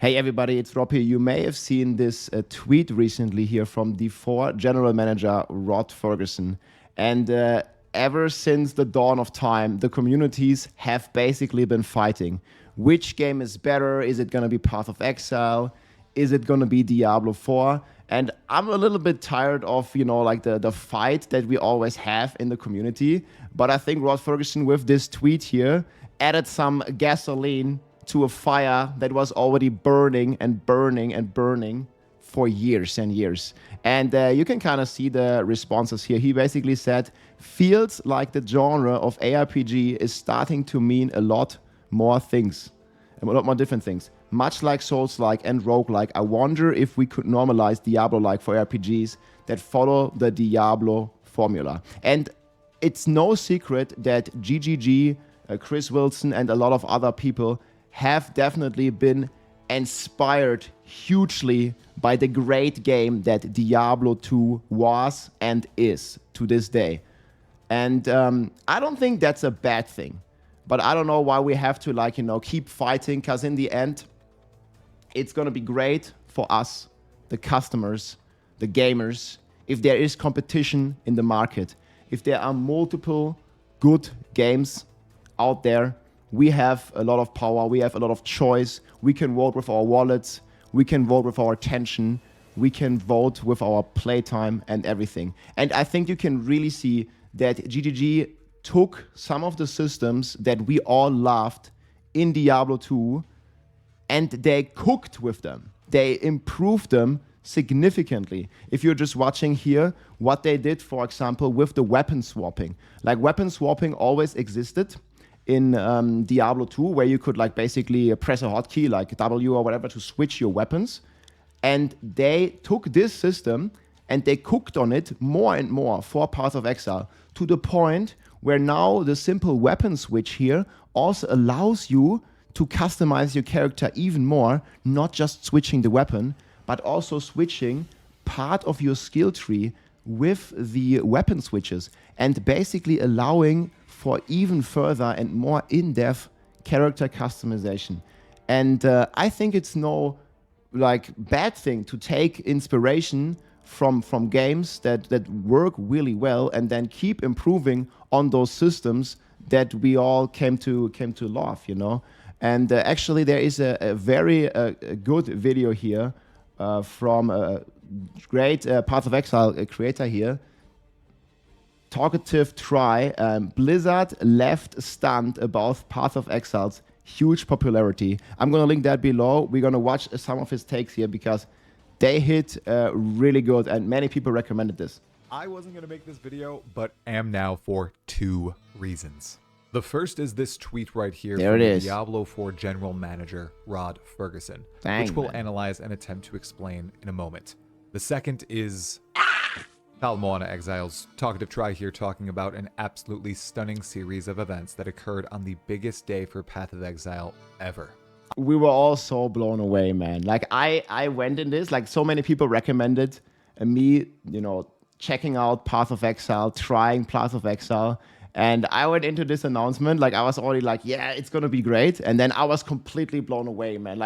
Hey everybody, it's Rob here. You may have seen this tweet recently here from D4 General Manager Rod Fergusson. And ever since the dawn of time, the communities have basically been fighting. Which game is better? Is it going to be Path of Exile? Is it going to be Diablo 4? And I'm a little bit tired of, like the fight that we always have in the community. But I think Rod Fergusson, with this tweet here, added some gasoline to a fire that was already burning and burning and burning for years and years. And you can kind of see the responses here. He basically said, feels like the genre of ARPG is starting to mean a lot more things, a lot more different things. Much like Souls-like and Roguelike, I wonder if we could normalize Diablo-like for RPGs that follow the Diablo formula. And it's no secret that GGG, Chris Wilson, and a lot of other people have definitely been inspired hugely by the great game that Diablo 2 was and is to this day. And I don't think that's a bad thing. But I don't know why we have to keep fighting, because in the end, it's going to be great for us, the customers, the gamers, if there is competition in the market. If there are multiple good games out there, we have a lot of power, we have a lot of choice. We can vote with our wallets, we can vote with our attention, we can vote with our playtime and everything. And I think you can really see that GGG took some of the systems that we all loved in Diablo 2 and they cooked with them. They improved them significantly. If you're just watching here, what they did, for example, with the weapon swapping. Like, weapon swapping always existed in Diablo 2, where you could basically press a hotkey like W or whatever to switch your weapons. And they took this system and they cooked on it more and more for Path of Exile, to the point where now the simple weapon switch here also allows you to customize your character even more, not just switching the weapon, but also switching part of your skill tree with the weapon switches, and basically allowing for even further and more in-depth character customization. And I think it's no bad thing to take inspiration from games that work really well and then keep improving on those systems that we all came to love, And actually, there is a very good video here from a great Path of Exile creator here. Talkative Try. Blizzard left stunned about Path of Exile's huge popularity. I'm going to link that below. We're going to watch some of his takes here because they hit really good and many people recommended this. I wasn't going to make this video, but am now for two reasons. The first is this tweet right here there from it is. Diablo 4 General Manager Rod Fergusson, Dang, which we'll man. analyze and attempt to explain in a moment. The second is Moana Exile's Talkative Try here, talking about an absolutely stunning series of events that occurred on the biggest day for Path of Exile ever. We were all so blown away, man. I went in this, so many people recommended me, checking out Path of Exile, trying Path of Exile. And I went into this announcement, I was already yeah, it's going to be great. And then I was completely blown away, man.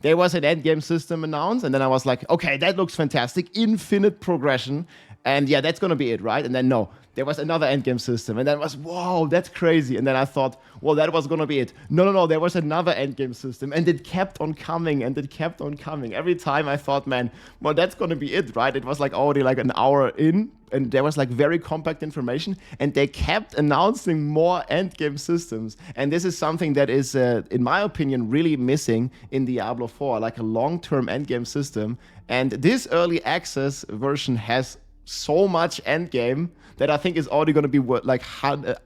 There was an endgame system announced. And then I was like, okay, that looks fantastic. Infinite progression. And yeah, that's going to be it, right? And then no, there was another endgame system. And then it was, whoa, that's crazy. And then I thought, well, that was going to be it. No, there was another endgame system. And it kept on coming and it kept on coming. Every time I thought, man, well, that's going to be it, right? It was already an hour in. And there was very compact information. And they kept announcing more endgame systems. And this is something that is, in my opinion, really missing in Diablo 4, a long-term endgame system. And this early access version has so much endgame that I think is already going to be worth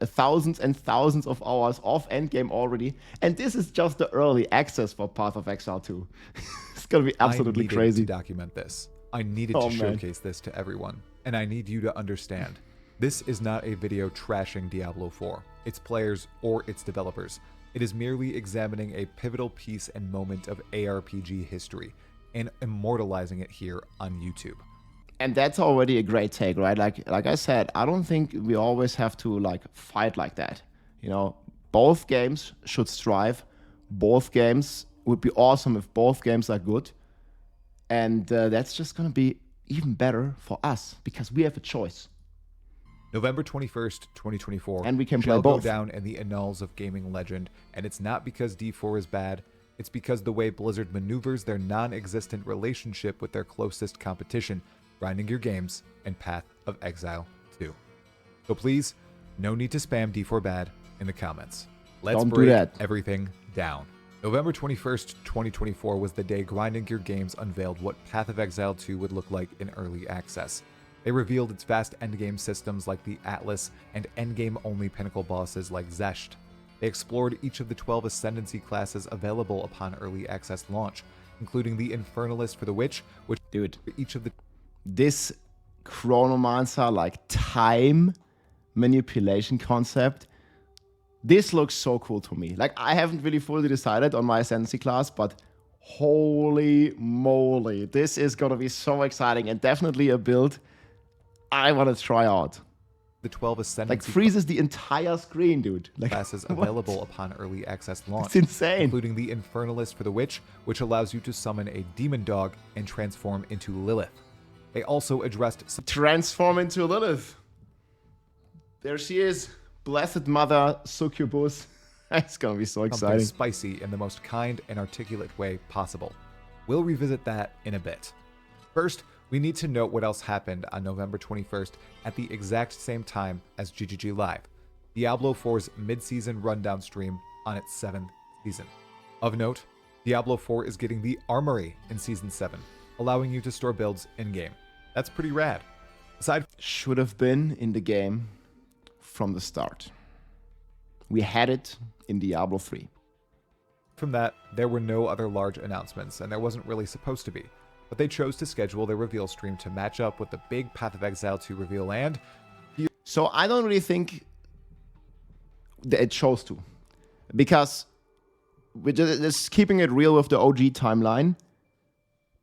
thousands and thousands of hours of endgame already. And this is just the early access for Path of Exile 2. It's going to be absolutely I needed crazy. to document this. I needed to showcase this to everyone. And I need you to understand, this is not a video trashing Diablo 4, its players, or its developers. It is merely examining a pivotal piece and moment of ARPG history and immortalizing it here on YouTube. And that's already a great take, right? Like I said, I don't think we always have to fight like that. Both games should strive. Both games would be awesome if both games are good. And that's just going to be even better for us because we have a choice. November 21st, 2024, and we can play shall both. Go down in the annals of gaming legend, and it's not because D4 is bad, it's because the way Blizzard maneuvers their non-existent relationship with their closest competition, Grinding Gear Games and Path of Exile 2. So please, no need to spam D4 bad in the comments. Let's break everything down. November 21st, 2024 was the day Grinding Gear Games unveiled what Path of Exile 2 would look like in early access. They revealed its vast endgame systems like the Atlas and endgame-only pinnacle bosses like Zesht. They explored each of the 12 Ascendancy classes available upon early access launch, including the Infernalist for the Witch, which each of the... This Chronomancer, like time manipulation concept, this looks so cool to me. Like, I haven't really fully decided on my Ascendancy class, but holy moly, this is going to be so exciting and definitely a build I want to try out. The 12 Ascendancy... Like, freezes the entire screen, dude. Like, classes available upon early access launch. It's insane. Including the Infernalist for the Witch, which allows you to summon a demon dog and transform into Lilith. They also addressed... Transform into Lilith. There she is. Blessed Mother Succubus. It's going to be so exciting. Something spicy in the most kind and articulate way possible. We'll revisit that in a bit. First, we need to note what else happened on November 21st at the exact same time as GGG Live, Diablo 4's mid-season rundown stream on its 7th season. Of note, Diablo 4 is getting the Armory in Season 7, allowing you to store builds in-game. That's pretty rad. Should have been in the game from the start. We had it in Diablo 3. From that, there were no other large announcements, and there wasn't really supposed to be. But they chose to schedule their reveal stream to match up with the big Path of Exile 2 reveal, and... So I don't really think that it chose to. Because, we're just keeping it real with the OG timeline,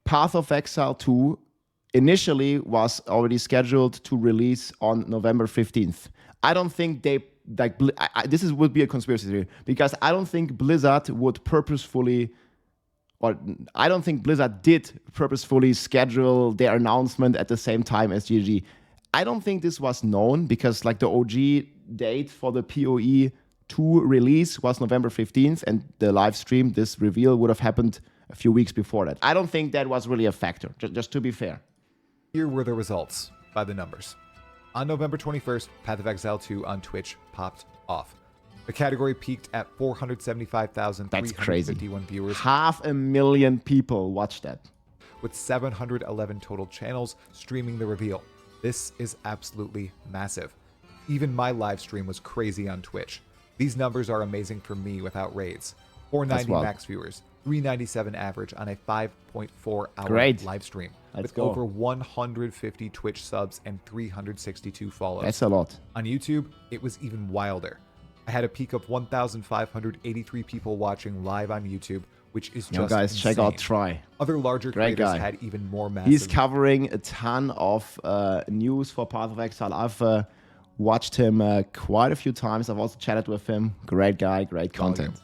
Path of Exile 2 initially was already scheduled to release on November 15th. I don't think they... Like, would be a conspiracy theory. Because I don't think Blizzard would purposefully... Or I don't think Blizzard did purposefully schedule their announcement at the same time as GG. I don't think this was known because like the OG date for the PoE 2 release was November 15th and the live stream, this reveal would have happened a few weeks before that. I don't think that was really a factor, just to be fair. Here were the results by the numbers. On November 21st, Path of Exile 2 on Twitch popped off. The category peaked at 475,351 viewers. 500,000 people watched that. With 711 total channels streaming the reveal. This is absolutely massive. Even my live stream was crazy on Twitch. These numbers are amazing for me without raids. 490 max viewers, 397 average on a 5.4 hour live stream. With over 150 Twitch subs and 362 follows. That's a lot. On YouTube, it was even wilder. I had a peak of 1,583 people watching live on YouTube, which is just guys, insane. check out Try. Other larger creators had even more massive... He's covering a ton of news for Path of Exile. I've watched him quite a few times. I've also chatted with him. Great guy, great content.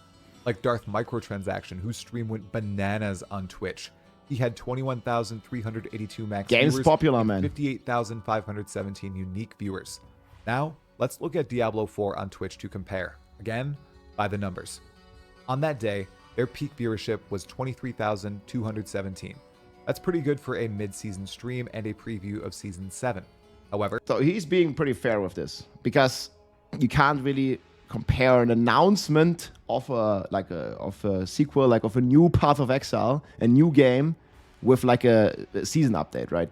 Like Darth Microtransaction, whose stream went bananas on Twitch. He had 21,382 max viewers. Game's popular, man. 58,517 unique viewers. Now, let's look at Diablo 4 on Twitch to compare. Again, by the numbers. On that day, their peak viewership was 23,217. That's pretty good for a mid-season stream and a preview of Season 7. However... So he's being pretty fair with this, because you can't really compare an announcement of a sequel, like of a new Path of Exile, a new game, with like a season update, right?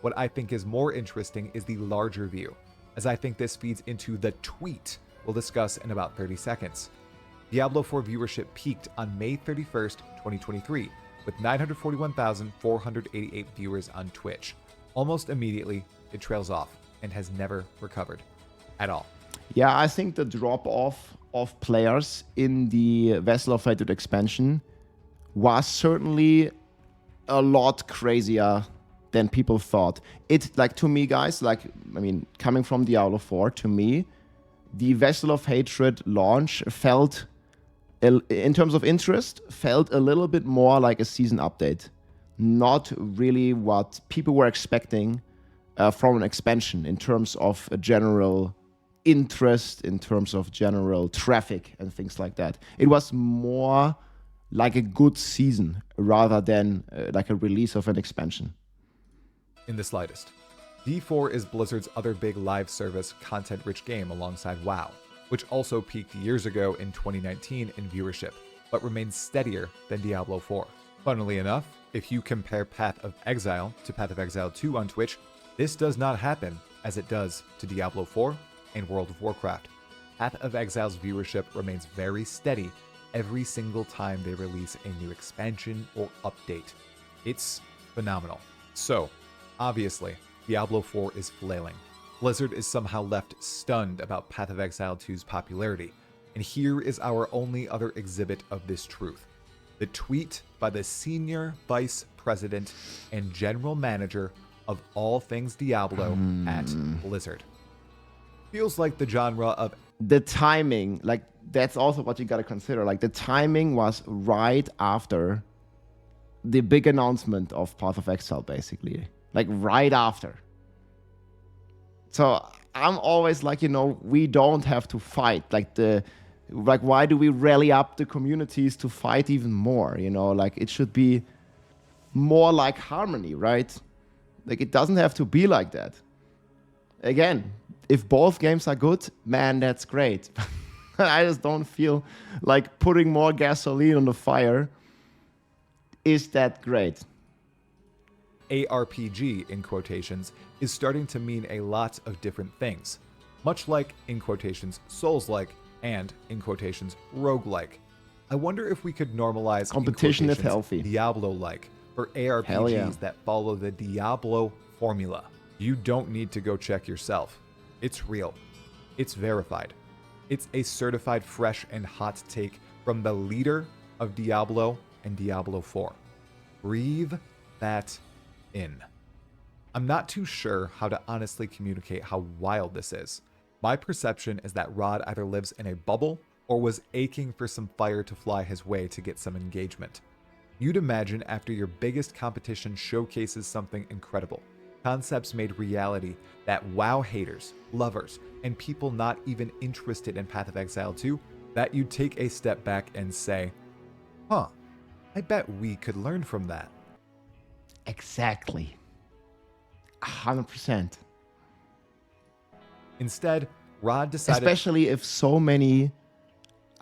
What I think is more interesting is the larger view, as I think this feeds into the tweet we'll discuss in about 30 seconds. Diablo 4 viewership peaked on May 31st, 2023, with 941,488 viewers on Twitch. Almost immediately, it trails off and has never recovered at all. Yeah, I think the drop-off of players in the Vessel of Fate expansion was certainly a lot crazier than people thought. It, like, to me, guys, like, I mean, coming from Diablo 4, to me, the Vessel of Hatred launch felt in terms of interest, felt a little bit more like a season update. Not really what people were expecting from an expansion in terms of a general interest, in terms of general traffic and things like that. It was more like a good season rather than like a release of an expansion. In the slightest. D4 is Blizzard's other big live service, content-rich game alongside WoW, which also peaked years ago in 2019 in viewership, but remains steadier than Diablo 4. Funnily enough, if you compare Path of Exile to Path of Exile 2 on Twitch, this does not happen as it does to Diablo 4 and World of Warcraft. Path of Exile's viewership remains very steady every single time they release a new expansion or update. It's phenomenal. So, obviously, Diablo 4 is flailing. Blizzard is somehow left stunned about Path of Exile 2's popularity, and here is our only other exhibit of this truth. The tweet by the senior vice president and general manager of all things Diablo at Blizzard. Feels like the genre of... The timing, like, that's also what you gotta consider. Like, the timing was right after the big announcement of Path of Exile, basically. Like, right after. So I'm always like, we don't have to fight. Like, why do we rally up the communities to fight even more? Like, it should be more like harmony, right? Like, it doesn't have to be like that. Again, if both games are good, man, that's great. I just don't feel like putting more gasoline on the fire is that great. ARPG, in quotations, is starting to mean a lot of different things. Much like, in quotations, Souls-like, and, in quotations, roguelike. I wonder if we could normalize competition is healthy. Diablo-like for ARPGs that follow the Diablo formula. You don't need to go check yourself. It's real. It's verified. It's a certified fresh and hot take from the leader of Diablo and Diablo 4. Breathe that in. I'm not too sure how to honestly communicate how wild this is. My perception is that Rod either lives in a bubble or was aching for some fire to fly his way to get some engagement. You'd imagine after your biggest competition showcases something incredible, concepts made reality, that WoW haters, lovers, and people not even interested in Path of Exile 2, that you'd take a step back and say, huh, I bet we could learn from that. Exactly. 100%. Instead, Rod decided... Especially if so many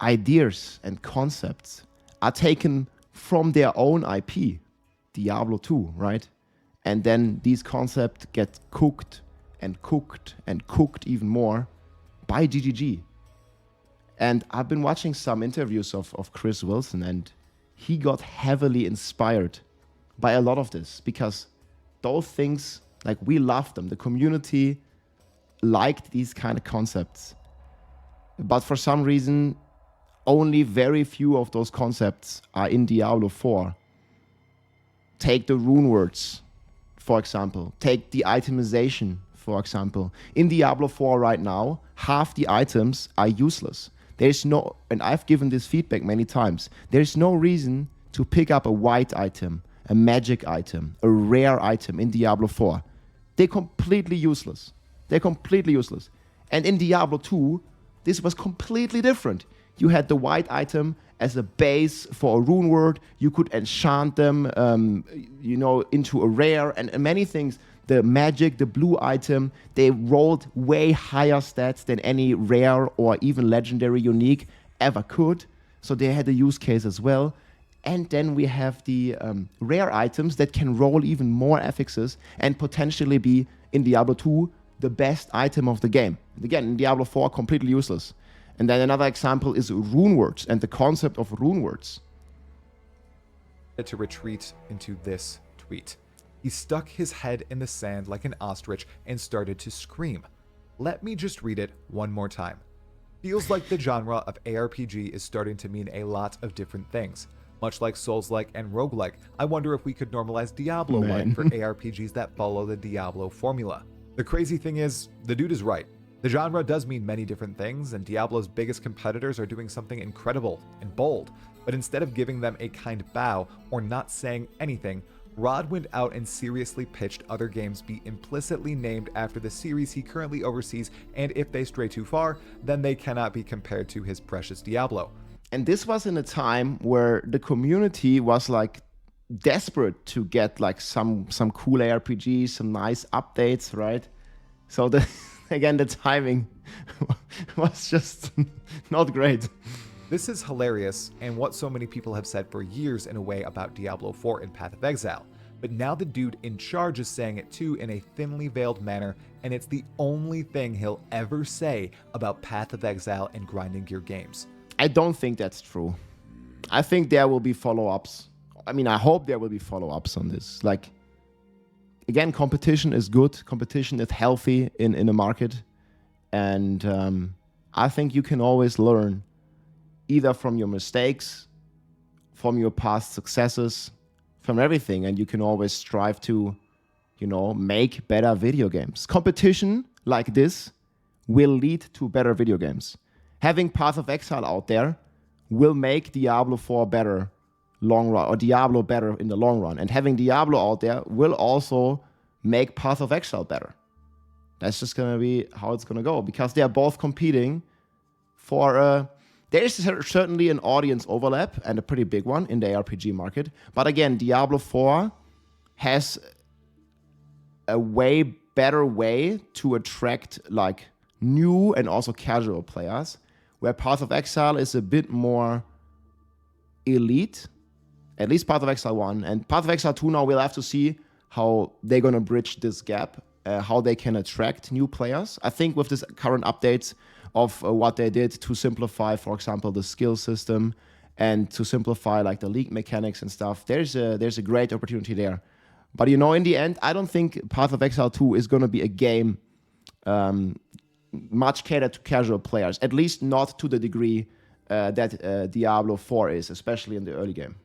ideas and concepts are taken from their own IP, Diablo 2, right? And then these concepts get cooked and cooked and cooked even more by GGG. And I've been watching some interviews of Chris Wilson, and he got heavily inspired by a lot of this because those things, like, we loved them. The community liked these kind of concepts. But for some reason, only very few of those concepts are in Diablo 4. Take the rune words, for example. Take the itemization, for example. In Diablo 4 right now, half the items are useless. There's no, and I've given this feedback many times, there's no reason to pick up a white item, a magic item, a rare item in Diablo 4. They're completely useless. They're completely useless. And in Diablo 2, this was completely different. You had the white item as a base for a rune word. You could enchant them, into a rare and many things. The magic, the blue item, they rolled way higher stats than any rare or even legendary unique ever could. So they had a use case as well. And then we have the rare items that can roll even more affixes and potentially be, in Diablo 2, the best item of the game. Again, in Diablo 4, completely useless. And then another example is rune words and the concept of rune words. To retreat into this tweet. He stuck his head in the sand like an ostrich and started to scream. Let me just read it one more time. Feels like the genre of ARPG is starting to mean a lot of different things. Much like Souls-like and roguelike, I wonder if we could normalize Diablo-like for ARPGs that follow the Diablo formula. The crazy thing is, the dude is right. The genre does mean many different things, and Diablo's biggest competitors are doing something incredible and bold, but instead of giving them a kind bow or not saying anything, Rod went out and seriously pitched other games be implicitly named after the series he currently oversees, and if they stray too far, then they cannot be compared to his precious Diablo. And this was in a time where the community was like desperate to get like some cool ARPGs, some nice updates, right? So again, the timing was just not great. This is hilarious, and what so many people have said for years in a way about Diablo 4 and Path of Exile. But now the dude in charge is saying it too in a thinly veiled manner, and it's the only thing he'll ever say about Path of Exile and grinding gear games. I don't think that's true. I think there will be follow-ups. I mean, I hope there will be follow-ups on this. Like, again, competition is good. Competition is healthy in a market. And I think you can always learn either from your mistakes, from your past successes, from everything. And you can always strive to, make better video games. Competition like this will lead to better video games. Having Path of Exile out there will make Diablo 4 better long run, or Diablo better in the long run. And having Diablo out there will also make Path of Exile better. That's just going to be how it's going to go, because they're both competing for... there is certainly an audience overlap, and a pretty big one in the ARPG market. But again, Diablo 4 has a way better way to attract like new and also casual players, where Path of Exile is a bit more elite, at least Path of Exile 1. And Path of Exile 2 now we'll have to see how they're going to bridge this gap, how they can attract new players. I think with this current updates of what they did to simplify, for example, the skill system and to simplify like the league mechanics and stuff, there's a great opportunity there. But in the end, I don't think Path of Exile 2 is going to be a game much catered to casual players, at least not to the degree that Diablo 4 is, especially in the early game.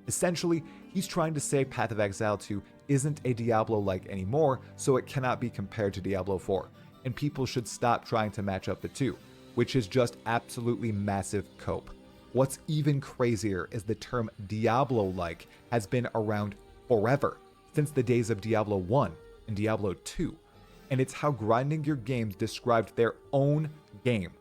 Essentially, he's trying to say Path of Exile 2 isn't a Diablo-like anymore, so it cannot be compared to Diablo 4, and people should stop trying to match up the two, which is just absolutely massive cope. What's even crazier is the term Diablo-like has been around forever, since the days of Diablo 1 and Diablo 2, and it's how grinding gear games described their own game.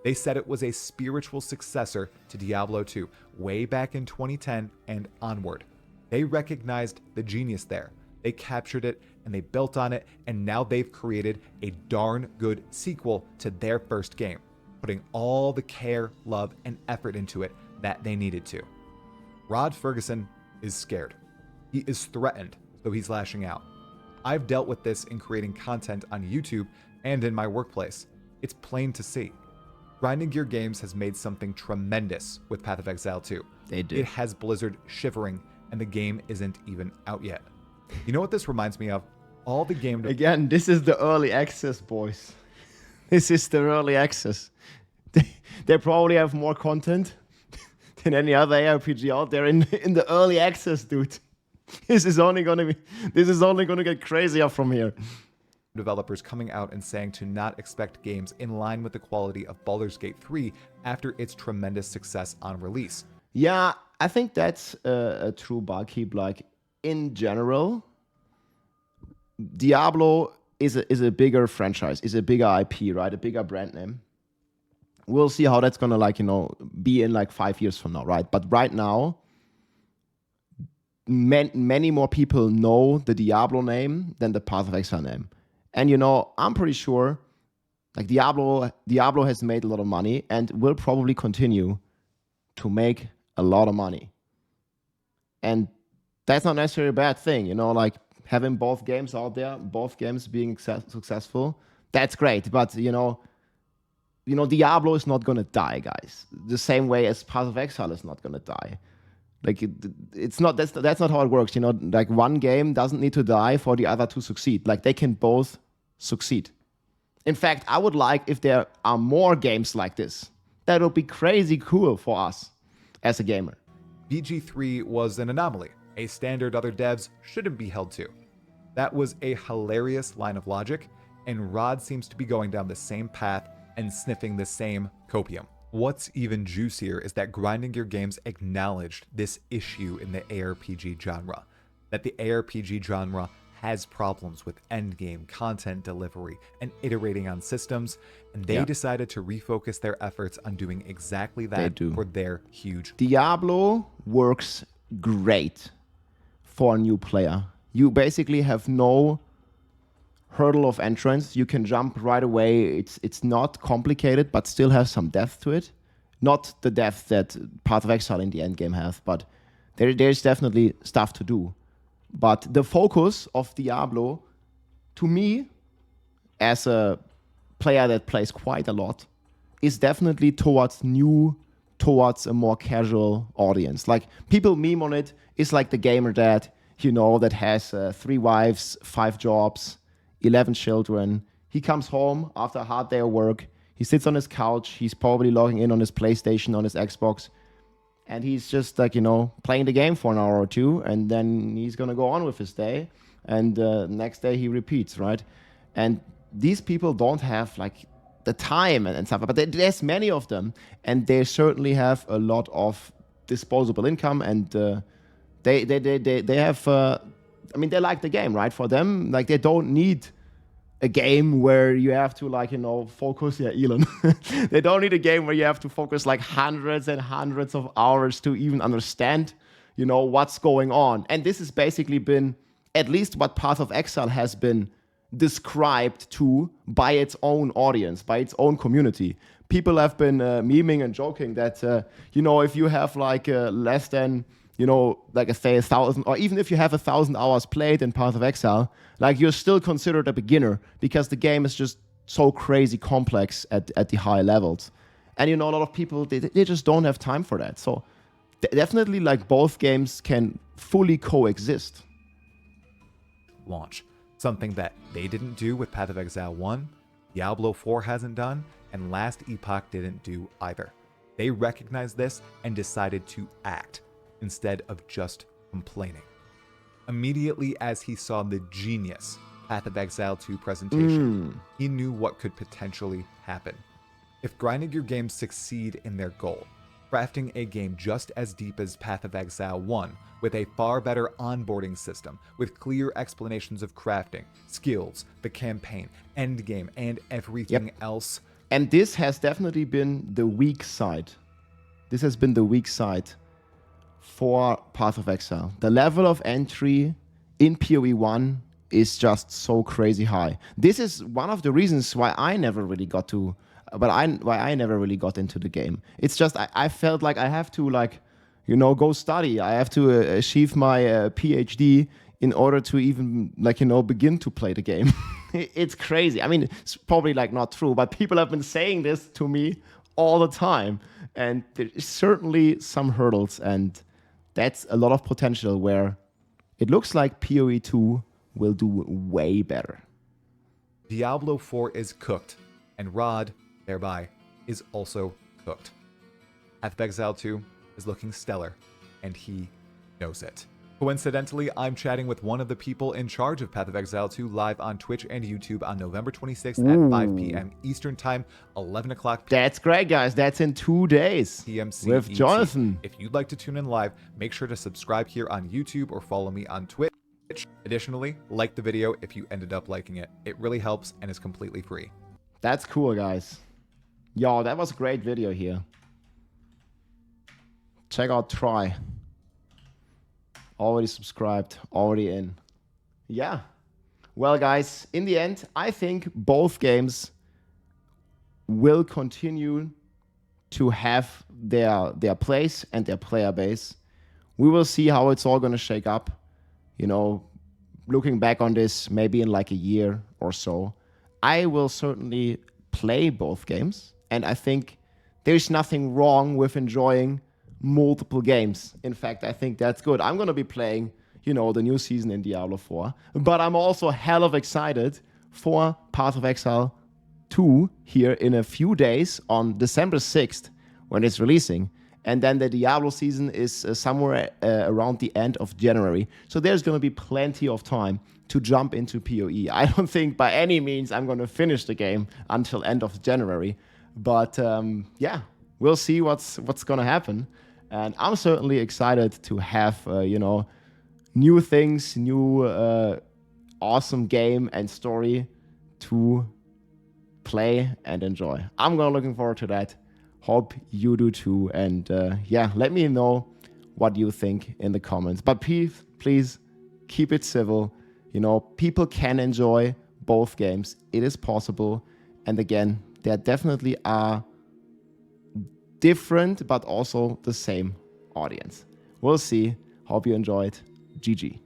They said it was a spiritual successor to Diablo 2 way back in 2010 and onward. They recognized the genius there. They captured it and they built on it, and now they've created a darn good sequel to their first game, putting all the care, love, and effort into it that they needed to. Rod Fergusson is scared. He is threatened, so he's lashing out. I've dealt with this in creating content on YouTube and in my workplace. It's plain to see. Grinding Gear Games has made something tremendous with Path of Exile 2. They did. It has Blizzard shivering, and the game isn't even out yet. You know what this reminds me of? All the game... Again, this is the early access, boys. This is the early access. They probably have more content than any other ARPG out there in the early access, dude. This is only gonna get crazier from here. Developers coming out and saying to not expect games in line with the quality of Baldur's Gate 3 after its tremendous success on release. Yeah, I think that's a true barkeep. Like, in general, Diablo is a bigger franchise, is a bigger IP, right? A bigger brand name. We'll see how that's gonna be in 5 years from now, right? But right now, many more people know the Diablo name than the Path of Exile name. And I'm pretty sure Diablo has made a lot of money and will probably continue to make a lot of money. And that's not necessarily a bad thing, having both games out there, both games being successful, that's great. But Diablo is not gonna die, guys. The same way as Path of Exile is not gonna die. It's not that's not how it works. One game doesn't need to die for the other to succeed. They can both succeed. In fact, I would like if there are more games like this. That would be crazy cool for us as a gamer. BG3 was an anomaly, a standard other devs shouldn't be held to. That was a hilarious line of logic, and Rod seems to be going down the same path and sniffing the same copium. What's even juicier is that Grinding Gear Games acknowledged this issue in the ARPG genre, that the ARPG genre has problems with endgame content delivery and iterating on systems, and they decided to refocus their efforts on doing exactly that for their huge. Diablo works great for a new player. You basically have no hurdle of entrance. You can jump right away. It's not complicated, but still has some depth to it. Not the depth that Path of Exile in the end game has, but there's definitely stuff to do. But the focus of Diablo, to me, as a player that plays quite a lot, is definitely towards a more casual audience. Like, people meme on it. It's like the gamer dad, that has 3 wives, 5 jobs, 11 children. He comes home after a hard day of work. He sits on his couch. He's probably logging in on his PlayStation, on his Xbox. And he's just playing the game for an hour or two. And then he's going to go on with his day. And next day he repeats, right? And these people don't have the time and stuff. But there's many of them. And they certainly have a lot of disposable income. And they have... they like the game, right? For them, they don't need a game where you have to focus. Yeah, Elon. They don't need a game where you have to focus hundreds and hundreds of hours to even understand, what's going on. And this has basically been at least what Path of Exile has been described to by its own audience, by its own community. People have been memeing and joking that, if you have less than, say 1,000, or even if you have 1,000 hours played in Path of Exile, you're still considered a beginner because the game is just so crazy complex at the high levels. And, a lot of people, they just don't have time for that. So definitely, both games can fully coexist. Launch. Something that they didn't do with Path of Exile 1, Diablo 4 hasn't done, and Last Epoch didn't do either. They recognized this and decided to act instead of just complaining. Immediately as he saw the genius Path of Exile 2 presentation, he knew what could potentially happen. If Grinding Gear Games succeed in their goal, crafting a game just as deep as Path of Exile 1, with a far better onboarding system, with clear explanations of crafting, skills, the campaign, endgame, and everything else. And this has definitely been the weak side. This has been the weak side for Path of Exile. The level of entry in PoE 1 is just so crazy high. This is one of the reasons why I never really got into the game. It's just I felt like I have to go study. I have to achieve my PhD in order to even begin to play the game. It's crazy. It's probably not true, but people have been saying this to me all the time, and there's certainly some hurdles, and that's a lot of potential where it looks like PoE 2 will do way better. Diablo 4 is cooked, and Rod, thereby, is also cooked. Path of Exile 2 is looking stellar, and he knows it. Coincidentally, I'm chatting with one of the people in charge of Path of Exile 2 live on Twitch and YouTube on November 26th at 5 p.m. Eastern Time, 11 o'clock p.m. That's great, guys. That's in 2 days. TMC with Jonathan. If you'd like to tune in live, make sure to subscribe here on YouTube or follow me on Twitch. Additionally, like the video if you ended up liking it. It really helps and is completely free. That's cool, guys. Yo, that was a great video here. Check out Try. Already subscribed, already in. Yeah. Well, guys, in the end, I think both games will continue to have their place and their player base. We will see how it's all going to shake up. Looking back on this, maybe in a year or so, I will certainly play both games. And I think there's nothing wrong with enjoying multiple games. In fact, I think that's good. I'm going to be playing, the new season in Diablo 4. But I'm also hell of excited for Path of Exile 2 here in a few days on December 6th when it's releasing. And then the Diablo season is somewhere around the end of January. So there's going to be plenty of time to jump into PoE. I don't think by any means I'm going to finish the game until end of January. But yeah, we'll see what's going to happen. And I'm certainly excited to have, new things, new awesome game and story to play and enjoy. I'm looking forward to that. Hope you do too. And yeah, let me know what you think in the comments. But please keep it civil. People can enjoy both games. It is possible. And again, there definitely are different, but also the same audience. We'll see. Hope you enjoyed. GG.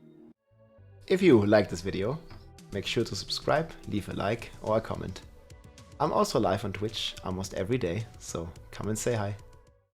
If you like this video, make sure to subscribe, leave a like or a comment. I'm also live on Twitch almost every day, so come and say hi.